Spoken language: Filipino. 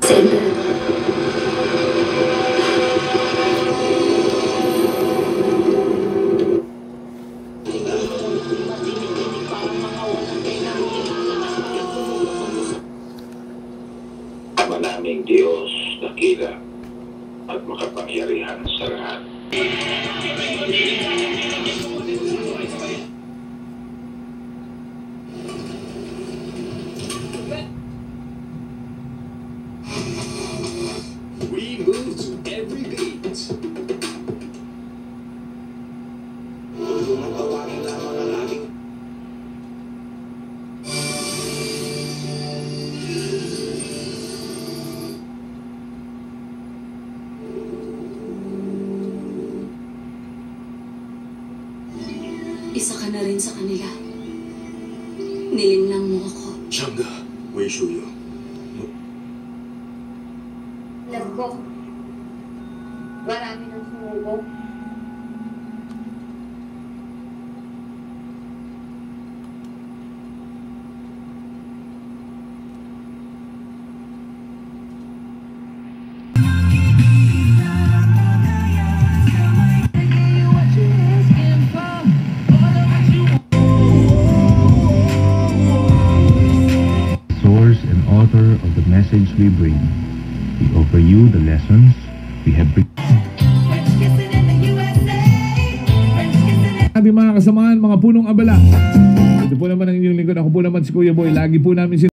sa emperador. Manaming Diyos, dakila at makapangyarihan sa lahat. We move to every beat. Isa ka na rin sa kanila. Nilinlang mo ako. Chang'e, Wei Shuyu. Alam ko, marami ng sumubok. Source and author of the message we bring. We offer you the lessons we have bring. Sabi mga kasamaan, mga punong abala. Ito po naman ang inyong lingkod. Ako po naman si Kuya Boy. Lagi po namin